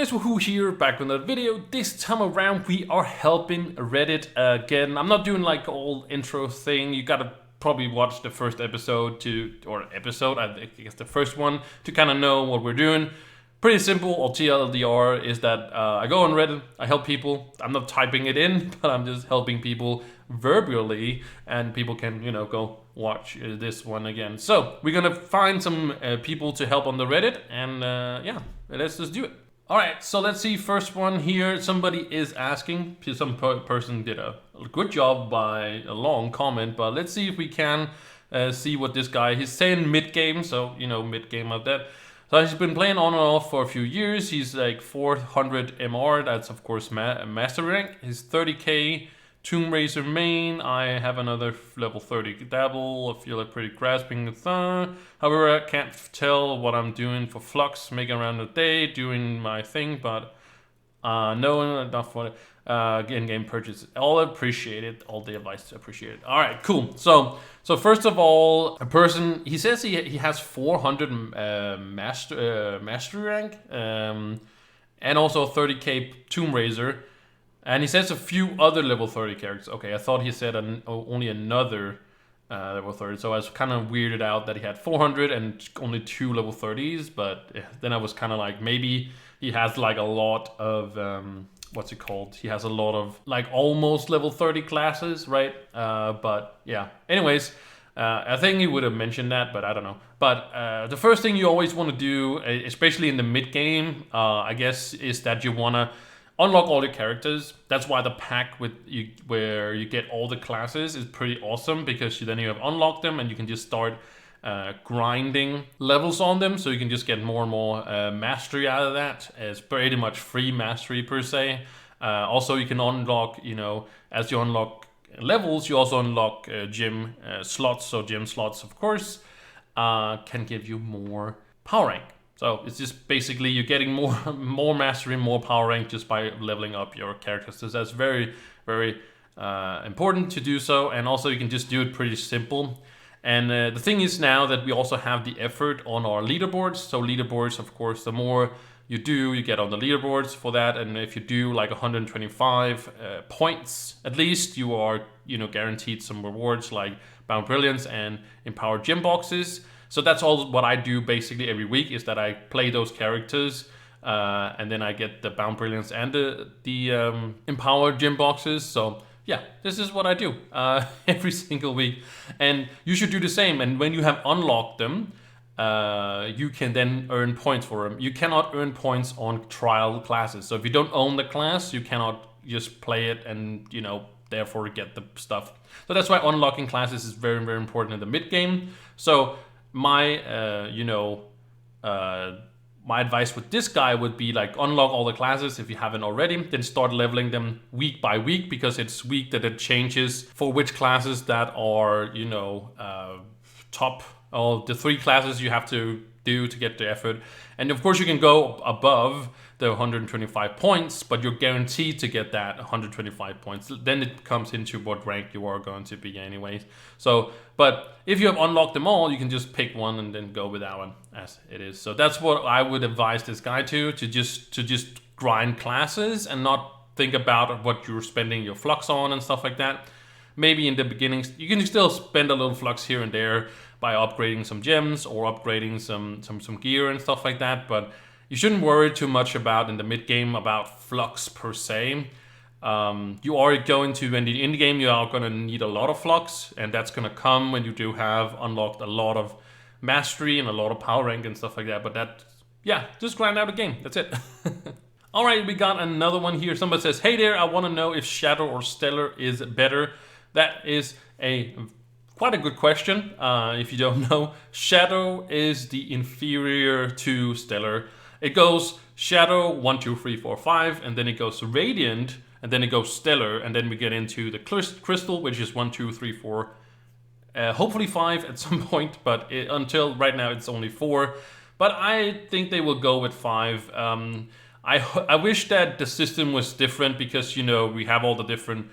guys, Wahoo here, back with another video. This time around we are helping Reddit again. I'm not doing like all intro thing. You gotta probably watch the first episode I guess the first one to kind of know what we're doing. Pretty simple, or TLDR, is that I go on Reddit, I help people. I'm not typing it in, but I'm just helping people verbally, and people can, go watch this one again. So we're gonna find some people to help on the Reddit, and yeah, let's just do it. All right, so let's see. First one here. Somebody is asking. Some person did a good job by a long comment, but let's see if we can see what this guy. He's saying mid game, so mid game of that. So he's been playing on and off for a few years. He's like 400 MR. That's of course master rank. He's 30k. Tomb Raiser main. I have another level 30 dabble. I feel like pretty grasping the thumb. However, I can't tell what I'm doing for flux, making around a day, doing my thing, but no, enough for in-game purchase. All appreciated. All the advice appreciated. All right, cool. So first of all, a person, he says he has 400 mastery rank, and also 30k Tomb Raiser. And he says a few other level 30 characters. Okay, I thought he said only another level 30. So I was kind of weirded out that he had 400 and only 2 level 30s. But then I was kind of like, maybe he has like a lot of, what's it called? He has a lot of like almost level 30 classes, right? But yeah, anyways, I think he would have mentioned that, but I don't know. But the first thing you always want to do, especially in the mid game, I guess, is that you want to unlock all your characters. That's why the pack where you get all the classes is pretty awesome, because then you have unlocked them and you can just start grinding levels on them, so you can just get more and more mastery out of that. It's pretty much free mastery per se. Also, you can unlock, as you unlock levels, you also unlock gym slots. So gym slots, of course, can give you more power rank. So it's just basically you're getting more mastery, more power rank just by leveling up your characters. So that's very, very important to do so. And also you can just do it pretty simple. And the thing is now that we also have the effort on our leaderboards. So leaderboards, of course, the more you do, you get on the leaderboards for that. And if you do like 125 points, at least you are, guaranteed some rewards like Bound Brilliance and Empowered Gym Boxes. So that's all what I do basically every week, is that I play those characters and then I get the Bound Brilliance and the Empowered Gym Boxes. So yeah, this is what I do every single week. And you should do the same. And when you have unlocked them, you can then earn points for them. You cannot earn points on trial classes. So if you don't own the class, you cannot just play it and, therefore get the stuff. So that's why unlocking classes is very, very important in the mid game. So my my advice with this guy would be like unlock all the classes if you haven't already, then start leveling them week by week, because it's week that it changes for which classes that are top, all the 3 classes you have to do to get the effort. And of course you can go above the 125 points, but you're guaranteed to get that 125 points. Then it comes into what rank you are going to be anyways. So, but if you have unlocked them all, you can just pick one and then go with that one as it is. So that's what I would advise this guy to just grind classes and not think about what you're spending your flux on and stuff like that. Maybe in the beginning, you can still spend a little flux here and there by upgrading some gems or upgrading some gear and stuff like that, but you shouldn't worry too much about in the mid game about flux per se. You are going to, in the indie game, you are going to need a lot of flux, and that's going to come when you do have unlocked a lot of mastery and a lot of power rank and stuff like that. But that, yeah, just grind out a game. That's it. All right, we got another one here. Somebody says, hey there, I want to know if Shadow or Stellar is better. That is quite a good question. If you don't know, Shadow is the inferior to Stellar. It goes Shadow 1, 2, 3, 4, 5, and then it goes Radiant, and then it goes Stellar, and then we get into the Crystal, which is 1, 2, 3, 4, hopefully 5 at some point, but until right now it's only 4. But I think they will go with 5. I wish that the system was different, because we have all the different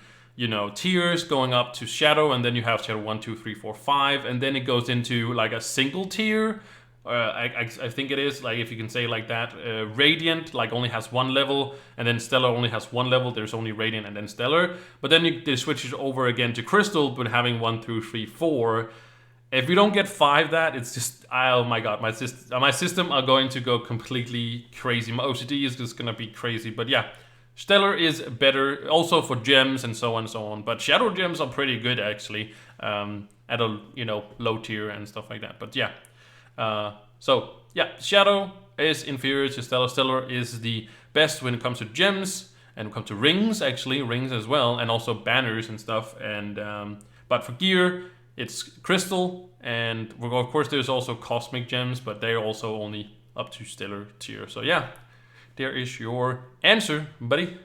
tiers going up to Shadow, and then you have Shadow 1, 2, 3, 4, 5, and then it goes into like a single tier I think it is, like, if you can say like that. Radiant like only has one level, and then Stellar only has one level. There's only Radiant and then Stellar. But then they switch it over again to Crystal, but having 1, 2, 3, 4. If you don't get 5 that, it's just, oh my god, my system are going to go completely crazy. My OCD is just gonna be crazy. But yeah, Stellar is better also for gems and so on and so on. But Shadow gems are pretty good actually, at a low tier and stuff like that. But yeah, so yeah, Shadow is inferior to Stellar. Stellar is the best when it comes to gems and when it comes to rings, actually rings as well, and also banners and stuff. And but for gear, it's Crystal, and of course there's also Cosmic gems, but they're also only up to Stellar tier. So yeah, there is your answer, buddy.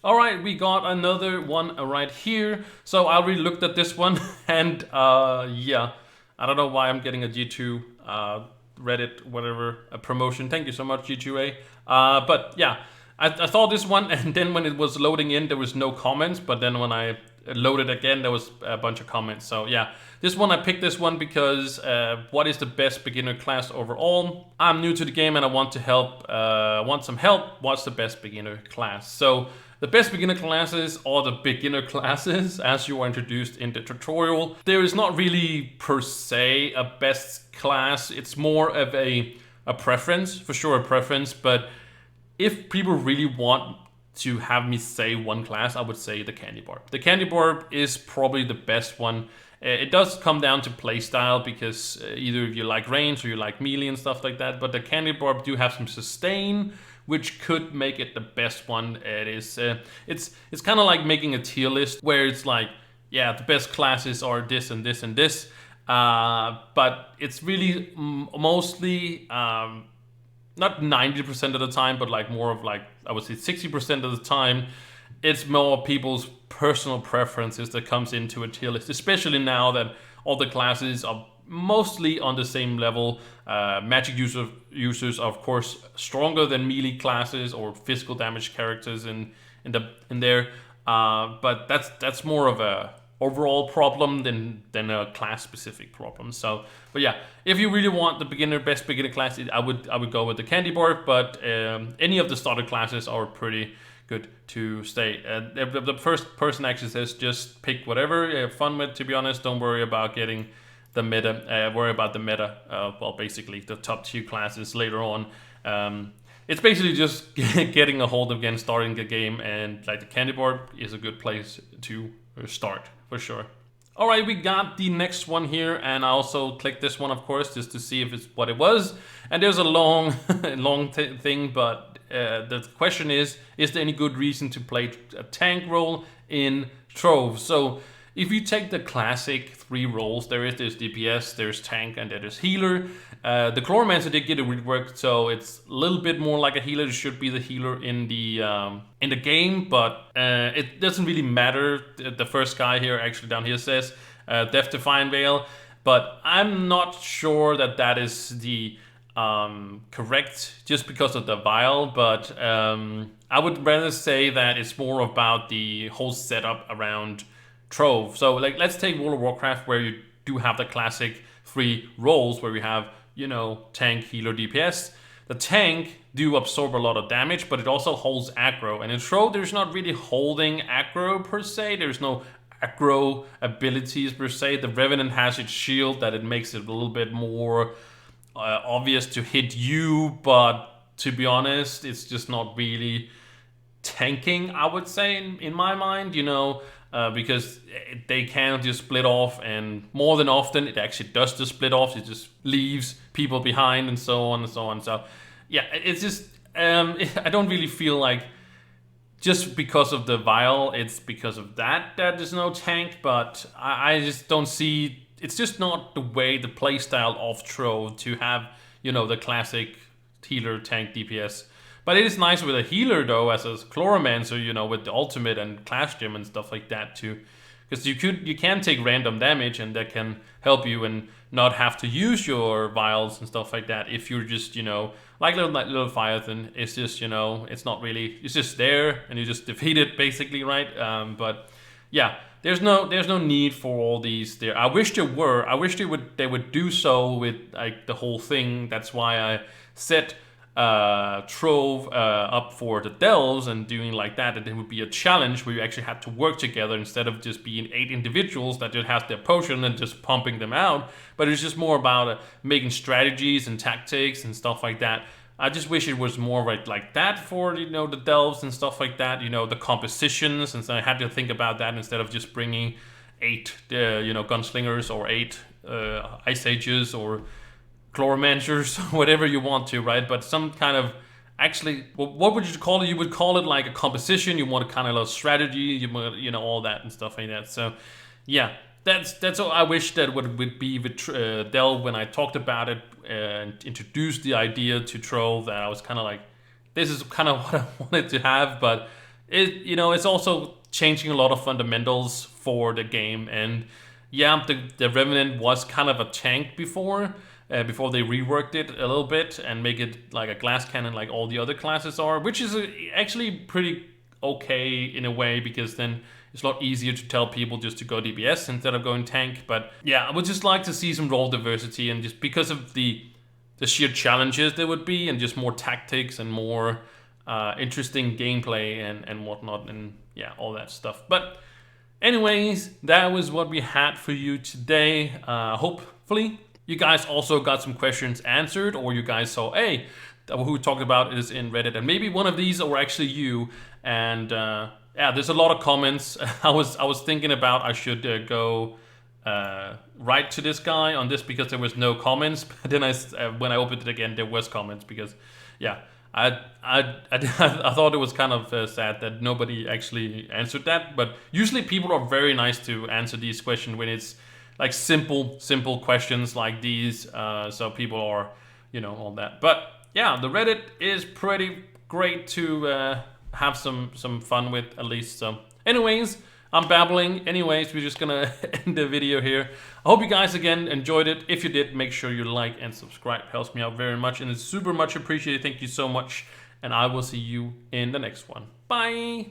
All right, we got another one right here. So I already looked at this one, and yeah, I don't know why I'm getting a G2 Reddit whatever a promotion. Thank you so much, G2A. But yeah, I saw this one, and then when it was loading in, there was no comments. But then when I loaded again, there was a bunch of comments. So yeah, this one, I picked this one because what is the best beginner class overall? I'm new to the game and I want to help. Want some help. What's the best beginner class? So the best beginner classes are the beginner classes as you are introduced in the tutorial. There is not really per se a best class. It's more of a preference, for sure a preference. But if people really want to have me say one class, I would say the Candy Barb. The Candy Barb is probably the best one. It does come down to playstyle because either you like range or you like melee and stuff like that. But the Candy Barb do have some sustain, which could make it the best one. It is. It's kind of like making a tier list where it's like, yeah, the best classes are this and this and this. But it's really mostly not 90% of the time, but like more of like, I would say 60% of the time, it's more people's personal preferences that comes into a tier list, especially now that all the classes are mostly on the same level. Magic users are of course stronger than melee classes or physical damage characters in there. But that's more of a overall problem than a class specific problem. So, but yeah, if you really want the best beginner class, I would go with the Candy Barb. But any of the starter classes are pretty good to stay. The first person actually says just pick whatever you have fun with. To be honest, don't worry about getting the meta. Worry about the meta. Well, basically the top 2 classes later on. It's basically just getting a hold of starting the game, and like the Candy Barb is a good place to start for sure. All right, we got the next one here, and I also clicked this one, of course, just to see if it's what it was. And there's a long, thing, but the question is there any good reason to play a tank role in Trove? So if you take the classic 3 roles, there's DPS, there's tank, and there's healer. The Chloromancer did get a rework, so it's a little bit more like a healer. It should be the healer in the game, but it doesn't really matter. The first guy here, actually down here, says Death Defying Veil, but I'm not sure that is the correct just because of the vial. But I would rather say that it's more about the whole setup around Trove. So like, let's take World of Warcraft, where you do have the classic 3 roles where we have, tank, healer, DPS. The tank do absorb a lot of damage, but it also holds aggro. And in Trove, there's not really holding aggro per se. There's no aggro abilities per se. The Revenant has its shield that it makes it a little bit more obvious to hit you, but to be honest, it's just not really tanking, I would say, in my mind, because they can just split off, and more than often it actually does just split off. It just leaves people behind and so on and so on. So yeah, it's just I don't really feel like just because of the vial, it's because of that there's no tank. But I just don't see, it's just not the way the playstyle of Trove to have the classic healer, tank, DPS. But it is nice with a healer though, as a Chloromancer, with the ultimate and clash gem and stuff like that too, because you can take random damage, and that can help you and not have to use your vials and stuff like that. If you're just like little Leviathan, it's just it's not really, it's just there and you just defeat it basically, right? But yeah, there's no need for all these there. I wish there were. I wish they would do so with like the whole thing. That's why I set Trove up for the delves and doing like that. That it would be a challenge where you actually had to work together instead of just being 8 individuals that just has their potion and just pumping them out. But it's just more about making strategies and tactics and stuff like that. I just wish it was more like that for, you know, the delves and stuff like that, you know, the compositions, and so I had to think about that instead of just bringing 8 you know, gunslingers or 8 ice sages or chloromancers, whatever you want to, right? But some kind of, actually, what would you call it? You would call it like a composition. You want a kind of a strategy, you know, all that and stuff like that. So yeah, that's all I wish that would be with Delve. When I talked about it and introduced the idea to Trove, that I was kind of like, this is kind of what I wanted to have, but it, you know, it's also changing a lot of fundamentals for the game. And yeah, the Revenant was kind of a tank before they reworked it a little bit and make it like a glass cannon like all the other classes are, which is actually pretty okay in a way, because then it's a lot easier to tell people just to go DPS instead of going tank. But yeah, I would just like to see some role diversity, and just because of the sheer challenges there would be, and just more tactics and more interesting gameplay and whatnot, and yeah, all that stuff. But anyways, that was what we had for you today. Hopefully you guys also got some questions answered, or you guys saw, hey, who talked about is in Reddit, and maybe one of these were actually you. And yeah, there's a lot of comments. I was thinking about I should go write to this guy on this, because there was no comments. But then when I opened it again, there was comments, because yeah, I thought it was kind of sad that nobody actually answered that. But usually people are very nice to answer these questions when it's like simple questions like these. So people are, you know, all that. But yeah, the Reddit is pretty great to have some fun with, at least. So anyways, I'm babbling. Anyways, we're just gonna end the video here. I hope you guys again enjoyed it. If you did, make sure you like and subscribe. It helps me out very much, and it's super much appreciated. Thank you so much, and I will see you in the next one. Bye.